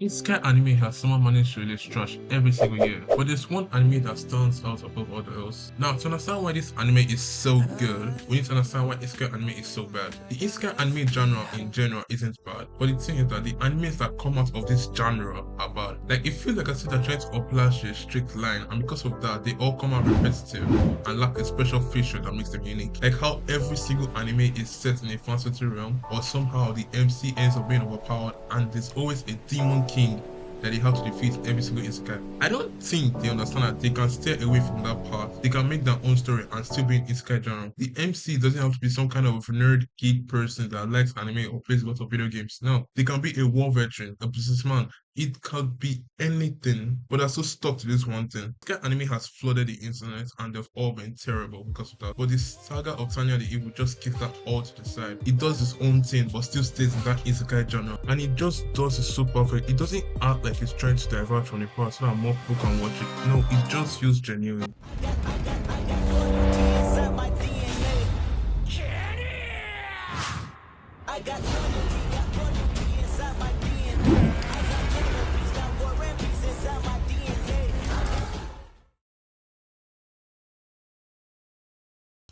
Isekai anime has somehow managed to release trash every single year, but there's one anime that stands out above all else. Now, to understand why this anime is so good, we need to understand why Isekai anime is so bad. The Isekai anime genre in general isn't bad, but the thing is that the animes that come out of this genre are bad. Like, it feels like I see they're trying to oblige a strict line, and because of that, they all come out repetitive and lack a special feature that makes them unique. Like how every single anime is set in a fantasy realm, or somehow the MC ends up being overpowered, and there's always a demon king that they have to defeat every single isekai. I don't think they understand that they can stay away from that path. They can make their own story and still be in isekai genre. The MC doesn't have to be some kind of nerd geek person that likes anime or plays a lot of video games. No, they can be a war veteran, a businessman. It could be anything, but they're so stuck to this one thing. Isekai anime has flooded the internet and they've all been terrible because of that. But the Saga of Tanya the Evil just kicks that all to the side. It does its own thing but still stays in that isekai genre. And it just does it so perfect. It doesn't act like it's trying to divert from the plot so that more people can watch it. No, it just feels genuine.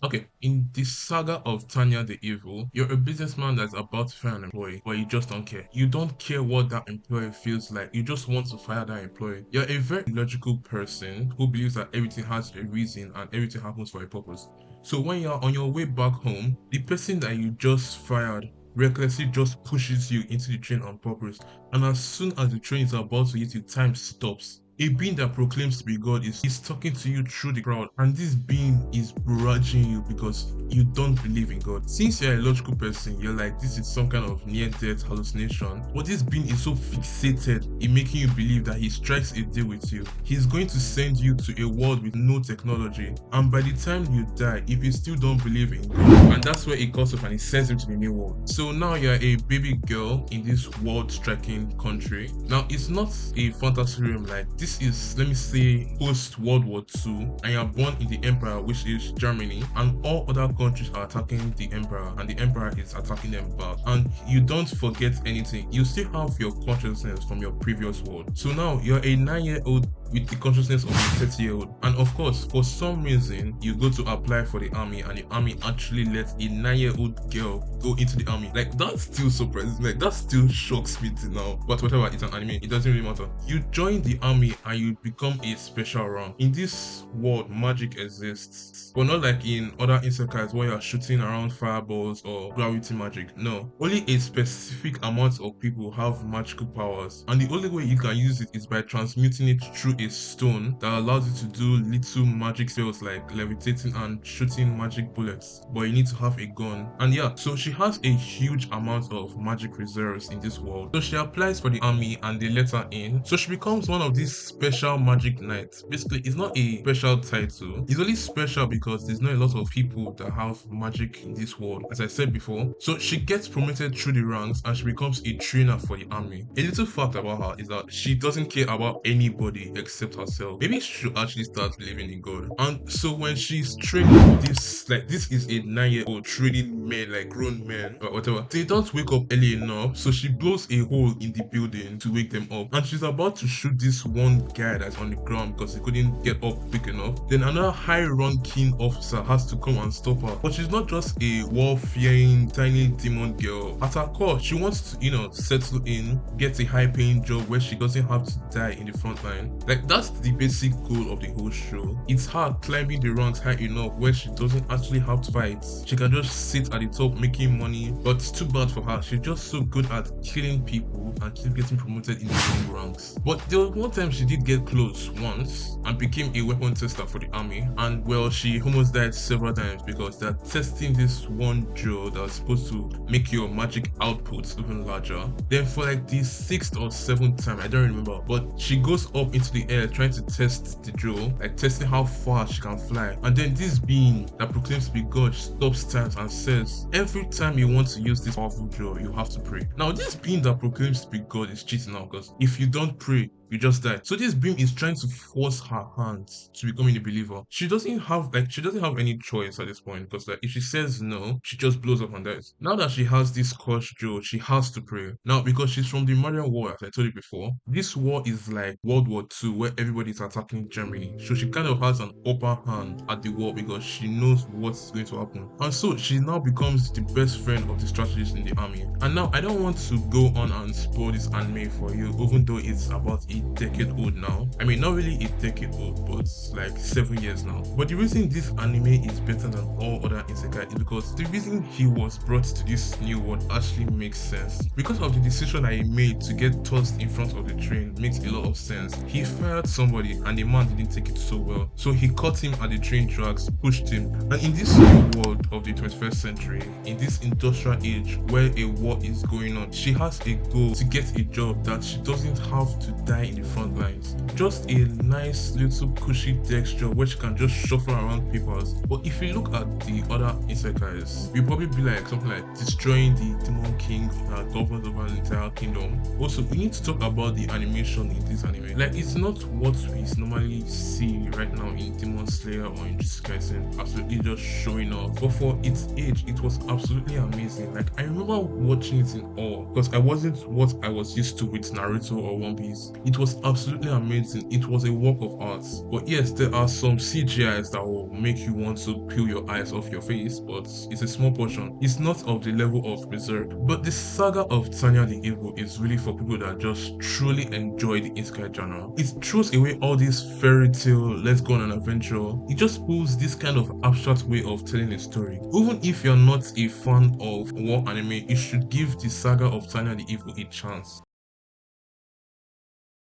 Okay, in the Saga of Tanya the Evil, you're a businessman that's about to fire an employee, but you just don't care. You don't care what that employee feels like, you just want to fire that employee. You're a very logical person who believes that everything has a reason and everything happens for a purpose. So when you're on your way back home, the person that you just fired recklessly just pushes you into the train on purpose, and as soon as the train is about to hit you, time stops. A being that proclaims to be God is talking to you through the crowd, and this being is barraging you because you don't believe in God. Since you're a logical person, you're like, this is some kind of near-death hallucination. But this being is so fixated in making you believe that he strikes a deal with you. He's going to send you to a world with no technology, and by the time you die, if you still don't believe in God, and that's where it cuts off and he sends you to the new world. So now you're a baby girl in this world-striking country. Now it's not a fantasy realm like this is, let me say, post World War II, and you're born in the Empire, which is Germany, and all other countries are attacking the Emperor, and the Emperor is attacking them back. And you don't forget anything. You still have your consciousness from your previous world. So now you're a 9-year-old with the consciousness of a 30-year-old. And of course, for some reason, you go to apply for the army, and the army actually lets a 9-year-old girl go into the army. Like, that still surprises me. Like, that still shocks me till now. But whatever, it's an anime. It doesn't really matter. You join the army and you become a special rank. In this world, magic exists, but not like in other isekais where you're shooting around fireballs or gravity magic. No, only a specific amount of people have magical powers, and the only way you can use it is by transmuting it through a stone that allows you to do little magic spells like levitating and shooting magic bullets, but you need to have a gun. And yeah, so she has a huge amount of magic reserves in this world. So she applies for the army and they let her in. So she becomes one of these special magic knights. Basically, it's not a special title. It's only special because there's not a lot of people that have magic in this world, as I said before. So she gets promoted through the ranks and she becomes a trainer for the army. A little fact about her is that she doesn't care about anybody except herself. Maybe she should actually start believing in God. And so when she's training this, like, this is a 9-year-old training men, like grown men or whatever. They don't wake up early enough, so she blows a hole in the building to wake them up, and she's about to shoot this one guy that's on the ground because he couldn't get up quick enough. Then another high-ranking officer has to come and stop her. But she's not just a war-fearing tiny demon girl. At her core, she wants to, settle in, get a high-paying job where she doesn't have to die in the front line. Like, that's the basic goal of the whole show. It's her climbing the ranks high enough where she doesn't actually have to fight. She can just sit at the top making money, but it's too bad for her. She's just so good at killing people and keep getting promoted in the wrong ranks. But there was one time she did get close once and became a weapon tester for the army, and well, she almost died several times because they're testing this one drill that's supposed to make your magic outputs even larger. Then for like the 6th or 7th time, I don't remember, but she goes up into the air trying to test the drill, like testing how far she can fly. And then this being that proclaims to be God stops time and says, every time you want to use this powerful drill, you have to pray. Now, this being that proclaims to be God is cheating now, because if you don't pray, you just die. So this beam is trying to force her hands to becoming a believer. She doesn't have any choice at this point because like if she says no, she just blows up and dies. Now that she has this cursed Joe, she has to pray. Now because she's from the modern war, as I told you before, this war is like World War II where everybody's attacking Germany. So she kind of has an upper hand at the war because she knows what's going to happen. And so she now becomes the best friend of the strategist in the army. And now I don't want to go on and spoil this anime for you, even though it's about a decade old now. I mean, not really a decade old, but like 7 years now. But the reason this anime is better than all other isekai is because the reason he was brought to this new world actually makes sense. Because of the decision that he made to get tossed in front of the train makes a lot of sense. He fired somebody and the man didn't take it so well. So he caught him at the train tracks, pushed him. And in this new world of the 21st century, in this industrial age where a war is going on, she has a goal to get a job that she doesn't have to die in the front lines. Just a nice little cushy desk job where she can just shuffle around papers. But if you look at the other isekais, you'll probably be like something like destroying the demon king that governs over the entire kingdom. Also, we need to talk about the animation in this anime. Like, it's not what we normally see right now in Demon Slayer or in Jujutsu Kaisen, absolutely just showing off. But for its age, it was absolutely amazing. Like, I remember watching it in awe because I wasn't what I was used to with Naruto or One Piece. It was absolutely amazing. It was a work of art. But yes, there are some CGIs that will make you want to peel your eyes off your face, but it's a small portion. It's not of the level of Berserk. But the Saga of Tanya the Evil is really for people that just truly enjoy the isekai genre. It throws away all this fairy tale, let's go on an adventure. It just pulls this kind of abstract way of telling a story. Even if you're not a fan of war anime, you should give the Saga of Tanya the Evil a chance.